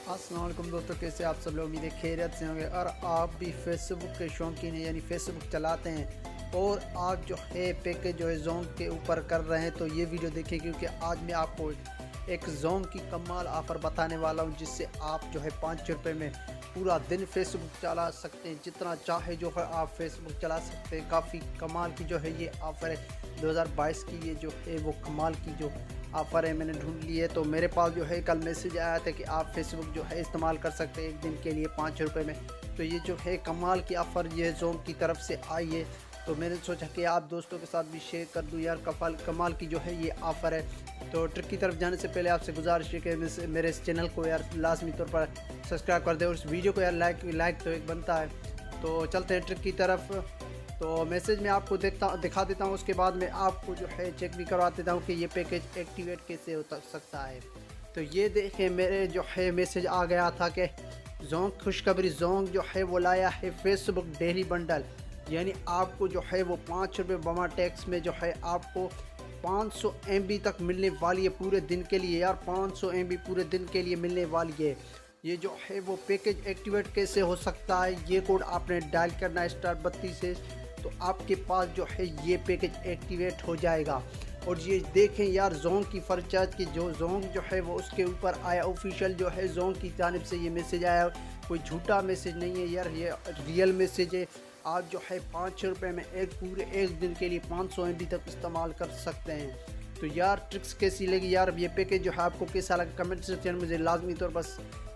अस्सलाम वालेकुम दोस्तों, कैसे आप सब लोग? उम्मीद है खैरियत से होंगे। और आप भी फेसबुक के शौकीन हैं, यानी फेसबुक चलाते हैं और आप जो है पैकेज जो है जोंग के ऊपर कर रहे हैं, तो ये वीडियो देखिए, क्योंकि आज मैं आपको एक जोंग की कमाल ऑफ़र बताने वाला हूं, जिससे आप जो है 5 रुपये में पूरा दिन फेसबुक चला सकते हैं। जितना चाहे जो है आप फेसबुक चला सकते हैं। काफ़ी कमाल की जो है ये ऑफ़र है। 2022 की ये जो है वो कमाल की जो ऑफ़र है मैंने ढूंढ ली है। तो मेरे पास जो है कल मैसेज आया था कि आप फेसबुक जो है इस्तेमाल कर सकते हैं एक दिन के लिए 5 रुपये में। तो ये जो है कमाल की ऑफ़र ये जोंग की तरफ से आई है, तो मैंने सोचा कि आप दोस्तों के साथ भी शेयर कर दूं यार। कमाल की जो है ये ऑफ़र है। तो ट्रिक की तरफ जाने से पहले आपसे गुजारिश है कि मेरे इस चैनल को यार लाजमी तौर पर सब्सक्राइब कर दें और इस वीडियो को यार लाइक तो एक बनता है। तो चलते हैं ट्रिक की तरफ। तो मैसेज में आपको दिखा देता हूँ, उसके बाद में आपको जो है चेक भी करवा देता हूँ कि ये पैकेज एक्टिवेट कैसे हो सकता है। तो ये देखें, मेरे जो है मैसेज आ गया था कि जोंग खुशखबरी, जोंग जो है वो लाया है फेसबुक डेली बंडल, यानी आपको जो है वो 5 रुपये बमा टैक्स में जो है आपको 500 MB तक मिलने वाली है पूरे दिन के लिए। यार 500 MB पूरे दिन के लिए मिलने वाली है। ये जो है वो पैकेज एक्टिवेट कैसे हो सकता है, ये कोड आपने डायल करना है *32 से, तो आपके पास जो है ये पैकेज एक्टिवेट हो जाएगा। और ये देखें यार, जोंग की फ्रेंचाइज की जो जोंग जो है वो उसके ऊपर आया ऑफिशियल जो है जोंग की जानिब से ये मैसेज आया। कोई झूठा मैसेज नहीं है यार, ये रियल मैसेज है। आप जो है 5 रुपये में पूरे एक दिन के लिए 500 MB तक इस्तेमाल कर सकते हैं। तो यार ट्रिक्स कैसी लगी यार, ये पैकेज जो है आपको कैसा लगा, कमेंट सेक्शन में मुझे लाजमी तौर पर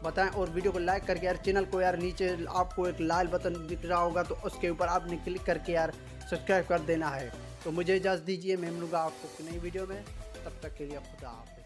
बताएं। और वीडियो को लाइक करके यार चैनल को यार नीचे आपको एक लाल बटन दिख रहा होगा, तो उसके ऊपर आपने क्लिक करके यार सब्सक्राइब कर देना है। तो मुझे इजाज़त दीजिए, मैं मिलूँगा आपको नई वीडियो में। तब तक के लिए खुदा हाफ़िज़।